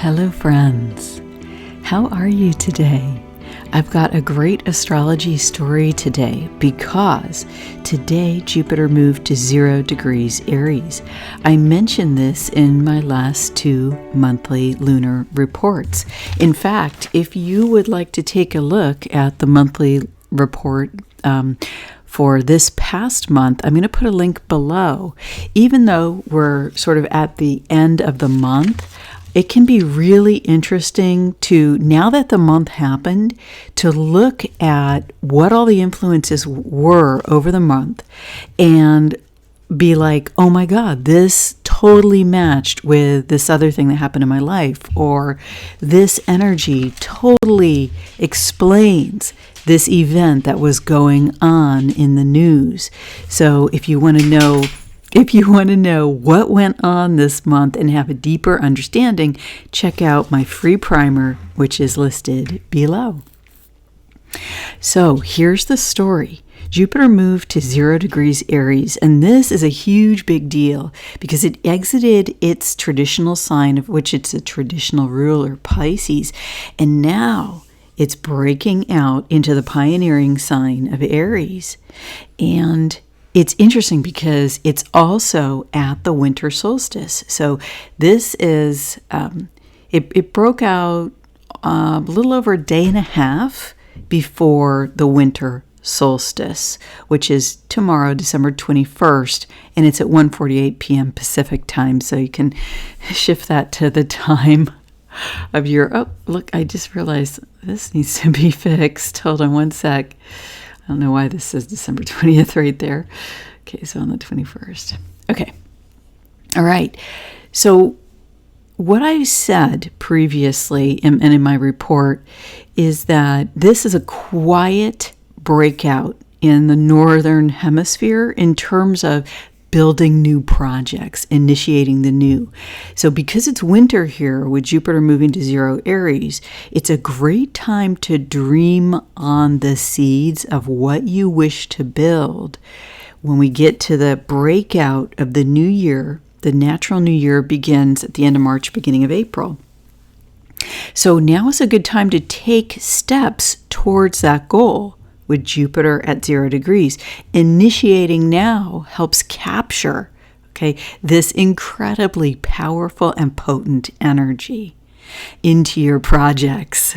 Hello friends, how are you today? I've got a great astrology story today because today Jupiter moved to 0 degrees Aries. I mentioned this in my last 2 monthly lunar reports. In fact, if you would like to take a look at the monthly report for this past month, I'm going to put a link below. Even though we're sort of at the end of the month, it can be really interesting to, now that the month happened, to look at what all the influences were over the month and be like, oh my God, this totally matched with this other thing that happened in my life, or this energy totally explains this event that was going on in the news. So if you want to know what went on this month and have a deeper understanding, check out my free primer, which is listed below. So here's the story. Jupiter moved to 0 degrees Aries, and this is a huge big deal because it exited its traditional sign, of which it's a traditional ruler, Pisces, and now it's breaking out into the pioneering sign of Aries. And it's interesting because it's also at the winter solstice. So this is, it broke out a little over a day and a half before the winter solstice, which is tomorrow, December 21st, and it's at 1:48 p.m. Pacific time. So you can shift that to the time of your, oh, look, I just realized this needs to be fixed. Hold on one sec. I don't know why this says December 20th right there. Okay, so on the 21st. Okay. All right. So what I said previously and in my report is that this is a quiet breakout in the northern hemisphere in terms of building new projects, initiating the new. So because it's winter here with Jupiter moving to 0 Aries, it's a great time to dream on the seeds of what you wish to build. When we get to the breakout of the new year, the natural new year begins at the end of March, beginning of April. So now is a good time to take steps towards that goal. With Jupiter at 0 degrees. Initiating now helps capture, this incredibly powerful and potent energy into your projects.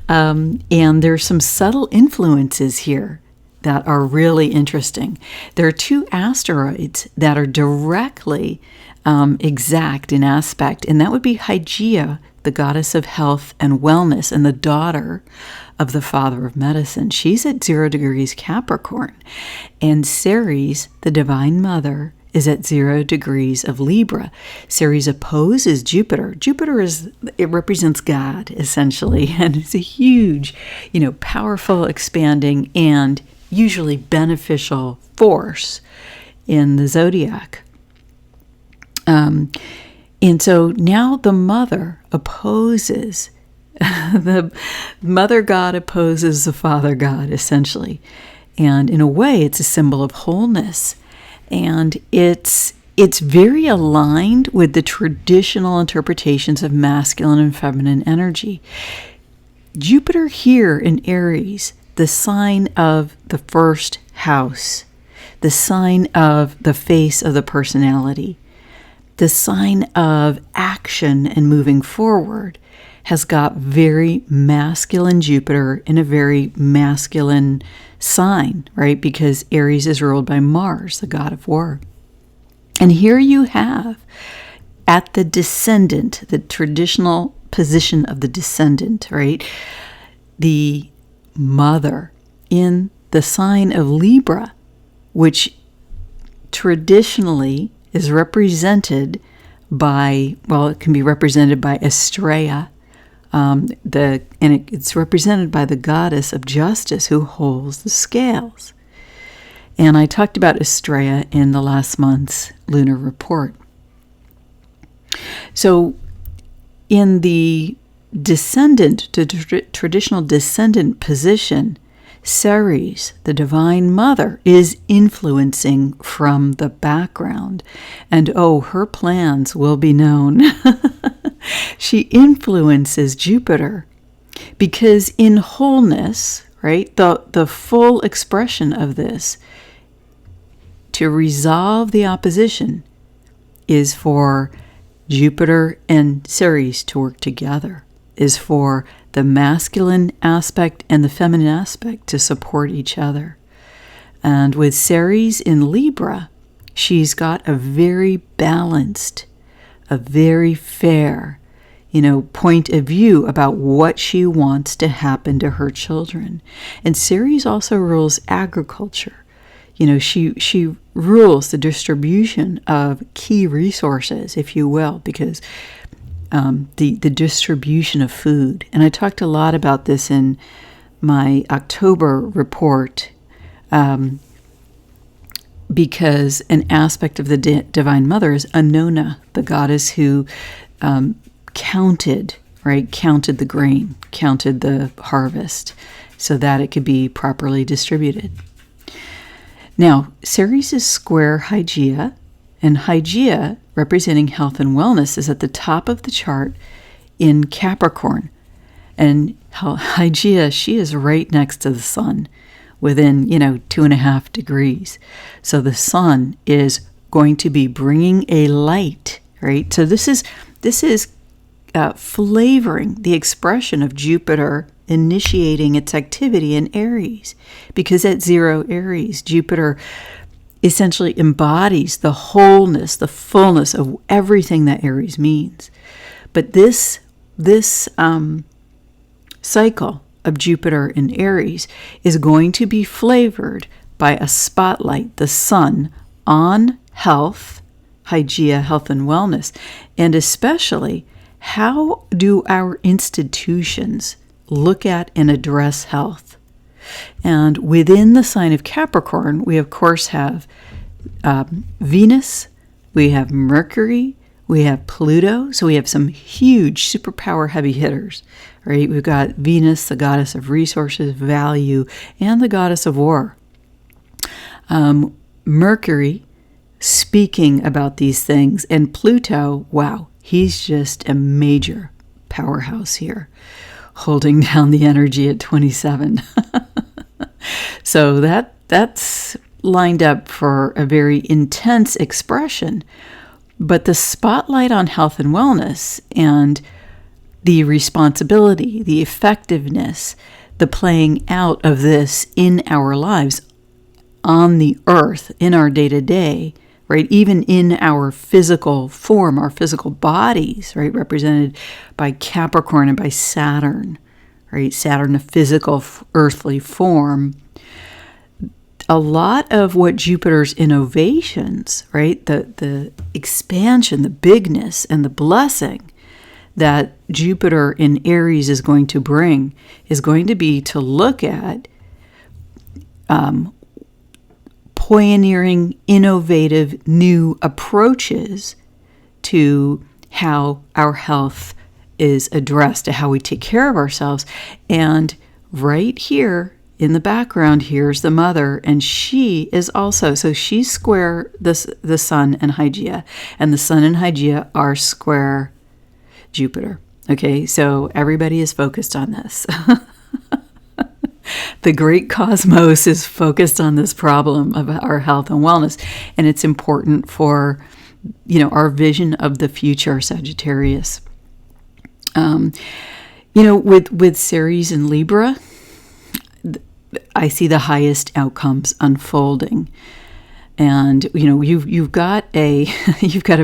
And there's some subtle influences here that are really interesting. There are 2 asteroids that are directly exact in aspect, and that would be Hygeia, the goddess of health and wellness, and the daughter of the father of medicine. She's at 0 degrees Capricorn. And Ceres, the divine mother, is at 0 degrees of Libra. Ceres opposes Jupiter. Jupiter it represents God, essentially, and it's a huge, powerful, expanding, and usually beneficial force in the zodiac. And so now the mother opposes, the mother god opposes the father god, essentially. And in a way, it's a symbol of wholeness. And it's very aligned with the traditional interpretations of masculine and feminine energy. Jupiter here in Aries, the sign of the first house, the sign of the face of the personality, the sign of action and moving forward, has got very masculine Jupiter in a very masculine sign, right? Because Aries is ruled by Mars, the god of war. And here you have, at the descendant, the traditional position of the descendant, right? The mother in the sign of Libra, which traditionally is represented by, it can be represented by Estrella, it's represented by the goddess of justice who holds the scales. And I talked about Estrella in the last month's lunar report. So in the descendant, to traditional descendant position, Ceres, the divine mother, is influencing from the background. And her plans will be known. she influences Jupiter because in wholeness, right, the full expression of this, to resolve the opposition, is for Jupiter and Ceres to work together, is for the masculine aspect and the feminine aspect to support each other. And with Ceres in Libra, she's got a very balanced, a very fair, point of view about what she wants to happen to her children. And Ceres also rules agriculture. She rules the distribution of key resources, if you will, because the distribution of food. And I talked a lot about this in my October report, because an aspect of the Divine Mother is Annona, the goddess who counted the grain, counted the harvest, so that it could be properly distributed. Now, Ceres is square Hygeia, and Hygeia, representing health and wellness, is at the top of the chart in Capricorn. And Hygeia, she is right next to the sun, within, 2.5 degrees. So the sun is going to be bringing a light, right? So this is flavoring the expression of Jupiter initiating its activity in Aries, because at 0 Aries, Jupiter essentially embodies the wholeness, the fullness of everything that Aries means. But this cycle of Jupiter in Aries is going to be flavored by a spotlight, the sun, on health, Hygeia, health and wellness, and especially how do our institutions look at and address health. And within the sign of Capricorn, we of course have Venus, we have Mercury, we have Pluto, so we have some huge superpower heavy hitters, right? We've got Venus, the goddess of resources, value, and the goddess of war. Mercury, speaking about these things, and Pluto, wow, he's just a major powerhouse here, holding down the energy at 27. So that's lined up for a very intense expression. But the spotlight on health and wellness and the responsibility, the effectiveness, the playing out of this in our lives on the earth, in our day-to-day, right? Even in our physical form, our physical bodies, right? Represented by Capricorn and by Saturn, right? Saturn, a physical earthly form. A lot of what Jupiter's innovations, right? The expansion, the bigness, and the blessing that Jupiter in Aries is going to bring is going to be to look at pioneering, innovative, new approaches to how our health is addressed, to how we take care of ourselves. And right here in the background, here's the mother, and she is also, so she's square the sun and Hygeia, and the sun and Hygeia are square Jupiter. Okay, so everybody is focused on this. The great cosmos is focused on this problem of our health and wellness, and it's important for, our vision of the future, Sagittarius. With Ceres and Libra, I see the highest outcomes unfolding. And you've got a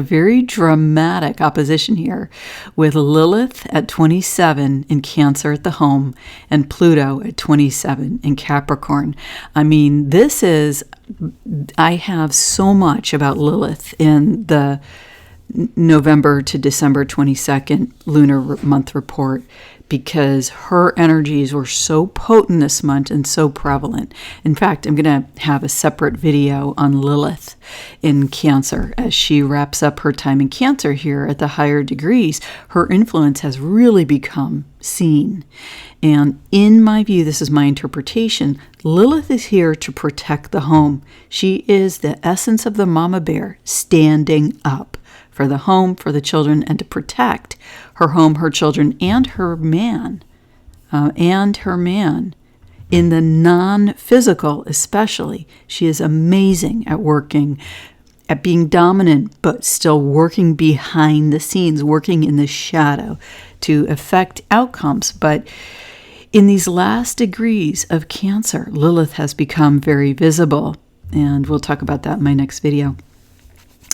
very dramatic opposition here with Lilith at 27 in Cancer at the home and Pluto at 27 in Capricorn. I mean, I have so much about Lilith in the November to December 22nd lunar month report, because her energies were so potent this month and so prevalent. In fact, I'm going to have a separate video on Lilith in Cancer. As she wraps up her time in Cancer here at the higher degrees, her influence has really become seen. And in my view, this is my interpretation, Lilith is here to protect the home. She is the essence of the mama bear standing up for the home, for the children, and to protect her home, her children, and her man, in the non-physical especially. She is amazing at working, at being dominant, but still working behind the scenes, working in the shadow to affect outcomes. But in these last degrees of Cancer, Lilith has become very visible, and we'll talk about that in my next video.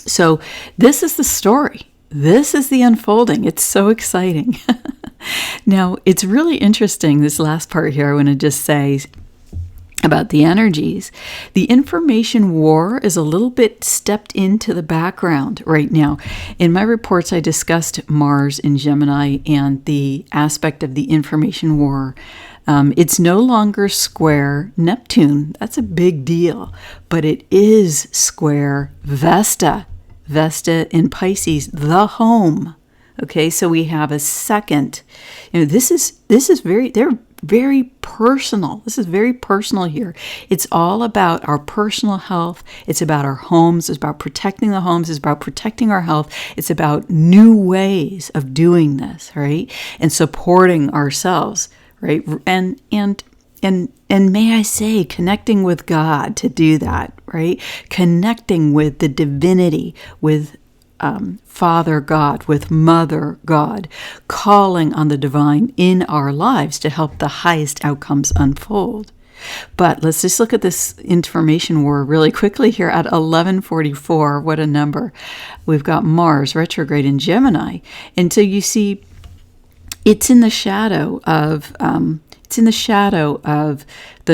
So this is the story. This is the unfolding. It's so exciting. Now, it's really interesting, this last part here, I want to just say about the energies. The information war is a little bit stepped into the background right now. In my reports, I discussed Mars in Gemini and the aspect of the information war. It's no longer square Neptune. That's a big deal. But it is square Vesta. Vesta in Pisces, the home. Okay, so we have a second. This is they're very personal. This is very personal here. It's all about our personal health. It's about our homes. It's about protecting the homes. It's about protecting our health. It's about new ways of doing this, right? And supporting ourselves, right? And may I say, connecting with God to do that, right? Connecting with the divinity, with Father God, with Mother God, calling on the divine in our lives to help the highest outcomes unfold. But let's just look at this information war really quickly here at 1144. What a number. We've got Mars retrograde in Gemini. And so you see, it's in the shadow of the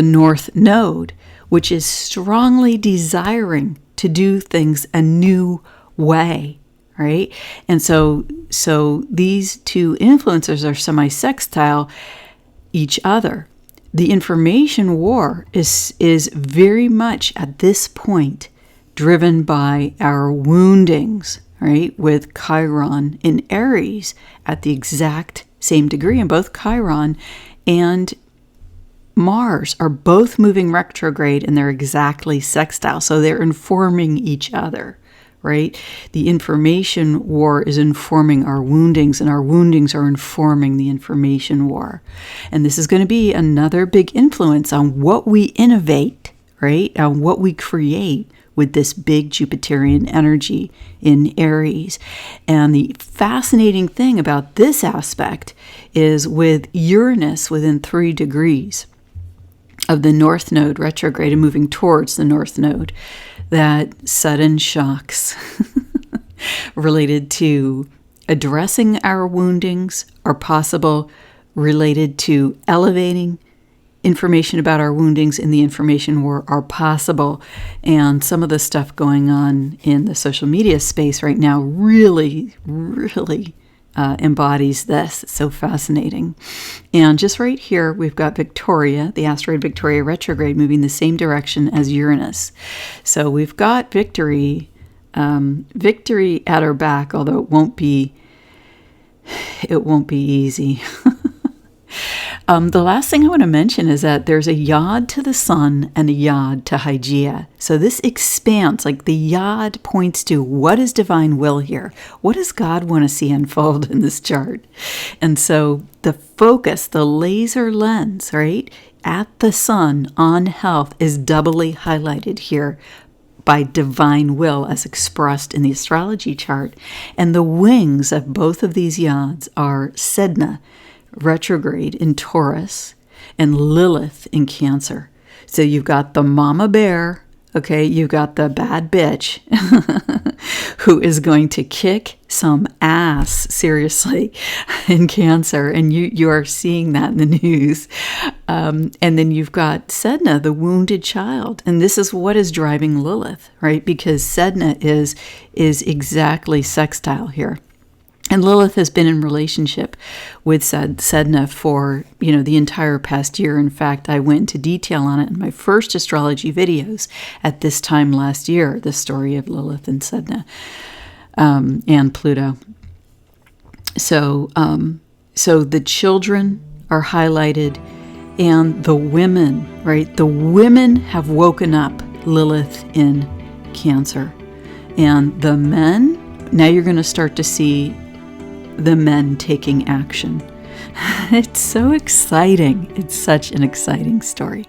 North Node, which is strongly desiring to do things a new way, right? And so these two influencers are semi-sextile each other. The information war is very much at this point driven by our woundings, right? With Chiron in Aries at the exact same degree, and both Chiron and Mars are both moving retrograde, and they're exactly sextile. So they're informing each other, right? The information war is informing our woundings, and our woundings are informing the information war. And this is going to be another big influence on what we innovate, right? On what we create with this big Jupiterian energy in Aries. And the fascinating thing about this aspect is with Uranus within 3 degrees of the North Node retrograde and moving towards the North Node, that sudden shocks related to addressing our woundings are possible, related to elevating information about our woundings in the information war are possible. And some of the stuff going on in the social media space right now really embodies this. It's so fascinating. And just right here, we've got Victoria, the asteroid Victoria retrograde, moving the same direction as Uranus. So we've got victory at our back, although it won't be easy. The last thing I want to mention is that there's a yod to the sun and a yod to Hygeia. So this expands, like the yod points to what is divine will here? What does God want to see unfold in this chart? And so the focus, the laser lens, right, at the sun on health is doubly highlighted here by divine will as expressed in the astrology chart. And the wings of both of these yods are Sedna, retrograde in Taurus, and Lilith in Cancer. So you've got the mama bear, okay, you've got the bad bitch who is going to kick some ass, seriously, in Cancer, and you are seeing that in the news. And then you've got Sedna, the wounded child, and this is what is driving Lilith, right? Because Sedna is exactly sextile here. And Lilith has been in relationship with Sedna for, the entire past year. In fact, I went into detail on it in my first astrology videos at this time last year, the story of Lilith and Sedna and Pluto. So the children are highlighted, and the women, right? The women have woken up Lilith in Cancer. And the men Now you're going to start to see the men taking action. It's so exciting. It's such an exciting story.